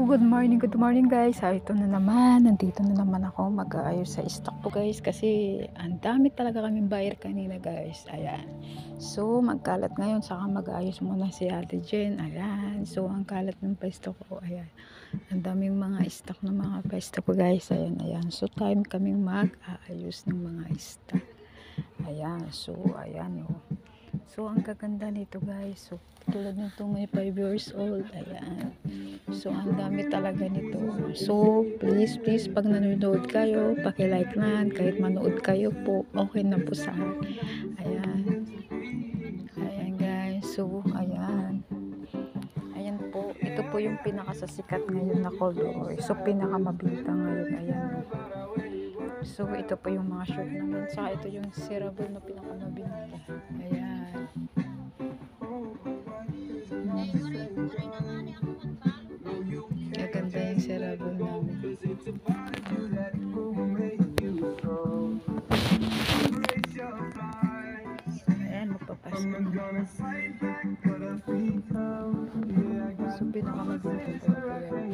Good morning guys. Ito na naman, nandito na naman ako mag-aayos sa stock ko guys kasi ang dami talaga kaming buyer kanina guys. Ayan. So magkalat ngayon, saka mag-aayos muna si Ate Jen. Ayan. So ang kalat ng pwesto ko, ayan. Ang daming mga stock ng mga pwesto ko guys. Ayan, ayan. So time kaming mag-aayos ng mga stock. Ayan. So ayan oh. So ang gaganda nito guys. So tulad nito may 5 years old. Ayan. So ang dami talaga nito. So please pag nanonood kayo, paki-like na kahit manood kayo po, okay na po sa akin. Ayan. Ayan guys. So ayan. Ayan po. Ito po yung pinakasasikat ngayon na color. So pinakamabita ngayon. Ayan. So ito po yung mga short namin. Saka ito yung cerebral na pinakamabinta. Ayan. Gaganda yung cerebral namin. Ayan, magpapasko na. So pinakamabinta talaga yan.